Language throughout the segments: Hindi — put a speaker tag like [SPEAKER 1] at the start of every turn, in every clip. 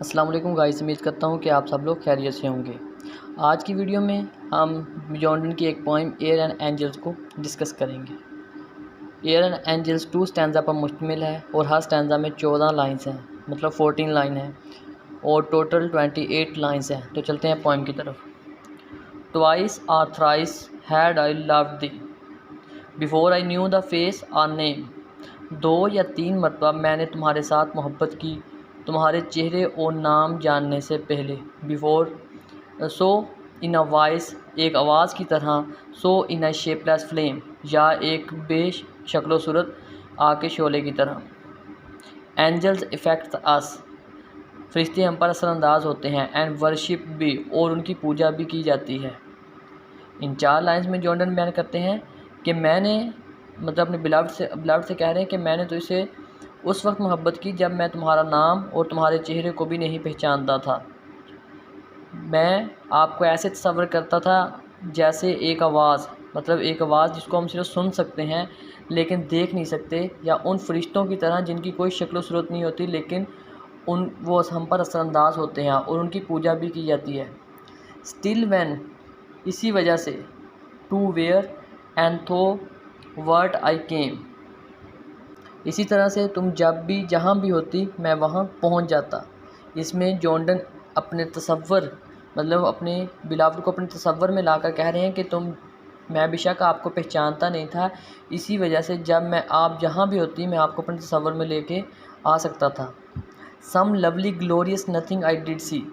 [SPEAKER 1] अस्सलाम वालेकुम गाइस, उम्मीद करता हूँ कि आप सब लोग खैरियत से होंगे। आज की वीडियो में हम जॉर्डन की एक पोइम एयर एंड एंजल्स को डिस्कस करेंगे। एयर एंड एंजल्स 2 स्टैंज़ा पर मुश्तमिल है और हर स्टैंज़ा में 14 लाइन्स हैं, मतलब 14 लाइन है और टोटल 28 लाइन्स हैं। तो चलते हैं पोइम की तरफ। ट्वाइस और thrice had I loved the before I knew the face और नेम। 2 या 3 मरतबा मैंने तुम्हारे साथ मोहब्बत की तुम्हारे चेहरे और नाम जानने से पहले। Before so in a voice, एक आवाज़ की तरह। सो इन अ शेपलेस फ्लेम, या एक बेशक्ल सूरत आग के शोले की तरह। एंजल्स इफेक्ट अस, फरिश्ते हम पर असरअंदाज होते हैं। एंड वर्शिप भी, और उनकी पूजा भी की जाती है। इन 4 लाइन्स में जॉर्डन बयान करते हैं कि मैंने मतलब अपने बिलावड से कह रहे हैं कि मैंने तो इसे उस वक्त मोहब्बत की जब मैं तुम्हारा नाम और तुम्हारे चेहरे को भी नहीं पहचानता था। मैं आपको ऐसे तस्वर करता था जैसे एक आवाज़, मतलब एक आवाज़ जिसको हम सिर्फ सुन सकते हैं लेकिन देख नहीं सकते, या उन फरिश्तों की तरह जिनकी कोई शक्ल सूरत नहीं होती लेकिन वो हम पर असरअंदाज होते हैं और उनकी पूजा भी की जाती है। स्टिल व्हेन, इसी वजह से। टू वेयर एंड थो वर्ट आई केम, इसी तरह से तुम जब भी जहाँ भी होती मैं वहाँ पहुँच जाता। इसमें जॉर्डन अपने तसव्वुर, मतलब अपने बिलावड को अपने तसव्वुर में लाकर कह रहे हैं कि मैं बेशक आपको पहचानता नहीं था, इसी वजह से जब आप जहाँ भी होती मैं आपको अपने तसव्वुर में लेके आ सकता था। Some lovely glorious nothing I did see,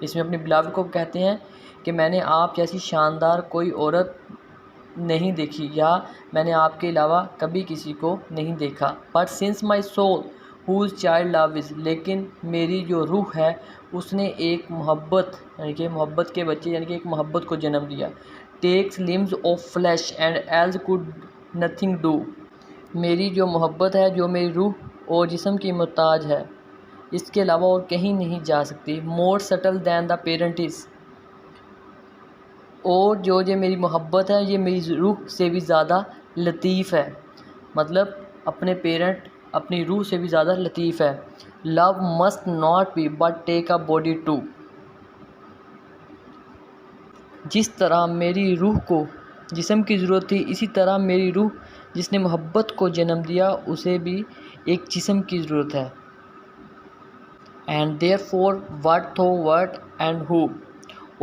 [SPEAKER 1] इसमें अपने बिलावड को कहते हैं कि मैंने आप जैसी शानदार कोई औरत नहीं देखी, या मैंने आपके अलावा कभी किसी को नहीं देखा। But since my soul whose child love is, लेकिन मेरी जो रूह है उसने एक मोहब्बत, यानी कि मोहब्बत के बच्चे, यानी कि एक मोहब्बत को जन्म दिया। Takes limbs of flesh and else could nothing do, मेरी जो मोहब्बत है, जो मेरी रूह और जिस्म की मोहताज है, इसके अलावा और कहीं नहीं जा सकती। More subtle than the parent is, और जो मेरी मोहब्बत है ये मेरी रूह से भी ज़्यादा लतीफ़ है, मतलब अपने पेरेंट अपनी रूह से भी ज़्यादा लतीफ़ है। Love must not be but take a body too, जिस तरह मेरी रूह को जिस्म की ज़रूरत थी, इसी तरह मेरी रूह जिसने मोहब्बत को जन्म दिया उसे भी एक जिस्म की ज़रूरत है। एंड देयर फॉर वट थो वट एंड हु,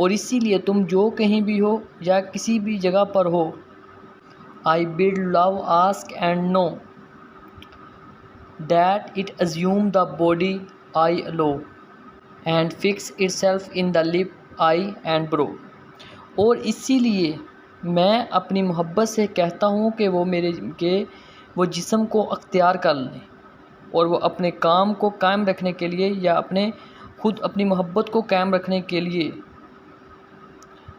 [SPEAKER 1] और इसीलिए तुम जो कहीं भी हो या किसी भी जगह पर हो। I bid love ask and know that it assume the body I allow and fix itself in the lip eye and brow, और इसीलिए मैं अपनी मोहब्बत से कहता हूँ कि वो जिस्म को अख्तियार कर लें और वो अपने काम को कायम रखने के लिए, या अपनी मोहब्बत को कायम रखने के लिए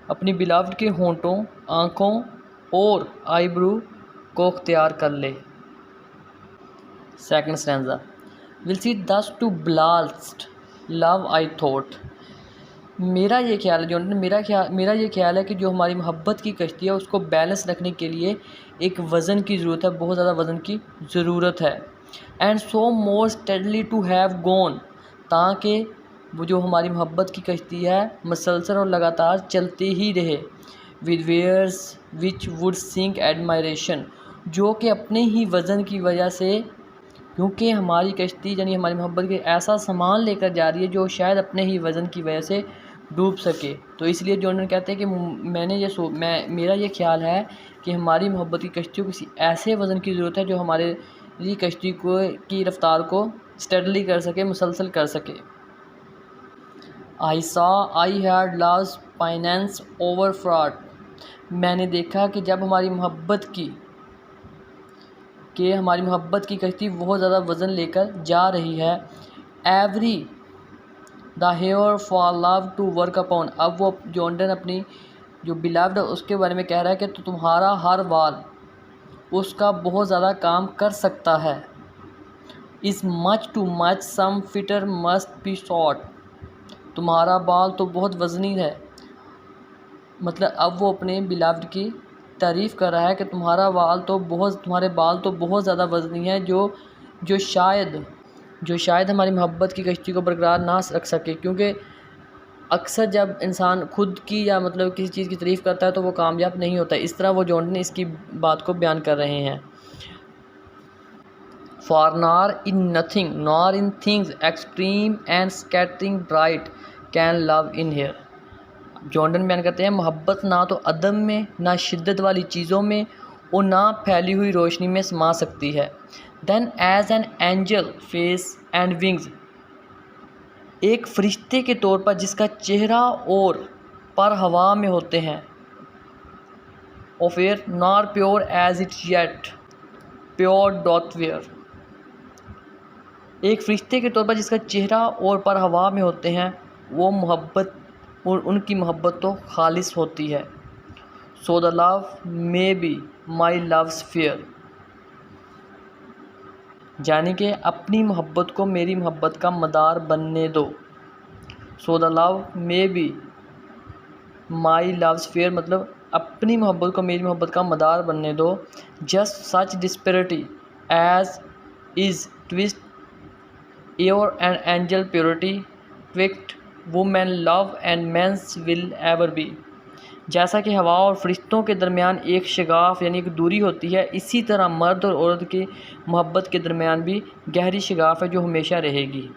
[SPEAKER 1] अपनी बिलावड के होंठों, आँखों और आईब्रो को अख्तियार कर ले। Second स्टैंज़ा। Will see thus to blast love I thought, मेरा ये ख्याल है जॉर्डन, मेरा ये ख्याल है कि जो हमारी मोहब्बत की कश्ती है उसको बैलेंस रखने के लिए एक वज़न की ज़रूरत है, बहुत ज़्यादा वज़न की ज़रूरत है। And so more steadily to have gone, ताकि वो जो हमारी मोहब्बत की कश्ती है मसलसल और लगातार चलते ही रहे। With wares which would sink admiration, जो कि अपने ही वज़न की वजह से, क्योंकि हमारी कश्ती यानी हमारी मोहब्बत के ऐसा सामान लेकर जा रही है जो शायद अपने ही वज़न की वजह से डूब सके। तो इसलिए जॉर्डन कहते हैं कि मेरा ये ख्याल है कि हमारी मोहब्बत की कश्ती को किसी ऐसे वज़न की ज़रूरत है जो हमारी कश्ती की रफ्तार को स्टेडली कर सके, मुसलसल कर सके। I saw I had lost finance over fraud, मैंने देखा कि जब हमारी मोहब्बत की कश्ती बहुत ज़्यादा वज़न लेकर जा रही है। Every the hair for love to work upon, अब वो जॉर्डन अपनी जो बिलावड उसके बारे में कह रहा है कि तो तुम्हारा हर बाल उसका बहुत ज़्यादा काम कर सकता है। Is much too much some fitter must be short, तुम्हारा बाल तो बहुत वज़नी है, मतलब अब वो अपने बिलावड की तारीफ़ कर रहा है कि तुम्हारे बाल तो बहुत ज़्यादा वज़नी है, जो शायद जो शायद हमारी मोहब्बत की कश्ती को बरकरार ना रख सके, क्योंकि अक्सर जब इंसान खुद की या मतलब किसी चीज़ की तारीफ़ करता है तो वो कामयाब नहीं होता। इस तरह वो जॉर्डन इसकी बात को बयान कर रहे हैं। For nor in nothing nor in things extreme and scattering bright can love in hair. Jordan बयान करते हैं मोहब्बत ना तो अदम में, ना शिद्दत वाली चीज़ों में और ना फैली हुई रोशनी में समा सकती है। Then as an angel face and wings, एक फरिश्ते के तौर पर जिसका चेहरा और पर हवा में होते हैं। Of air nor pure as it yet pure doth wear, एक फरिश्ते के तौर पर जिसका चेहरा और पर हवा में होते हैं, वो मोहब्बत और उनकी मोहब्बत तो खालिस होती है। So the love may be my loves fair, यानी कि अपनी मोहब्बत को मेरी मोहब्बत का मदार बनने दो। So the love may be my loves fair, मतलब अपनी मोहब्बत को मेरी मोहब्बत का मदार बनने दो। Just such disparity as is twixt your and angel purity twixt women love and men's will ever be, जैसा कि हवा और फरिश्तों के दरमियान एक शगाफ यानी एक दूरी होती है, इसी तरह मर्द और औरत की मोहब्बत के दरमियान भी गहरी शगाफ है जो हमेशा रहेगी।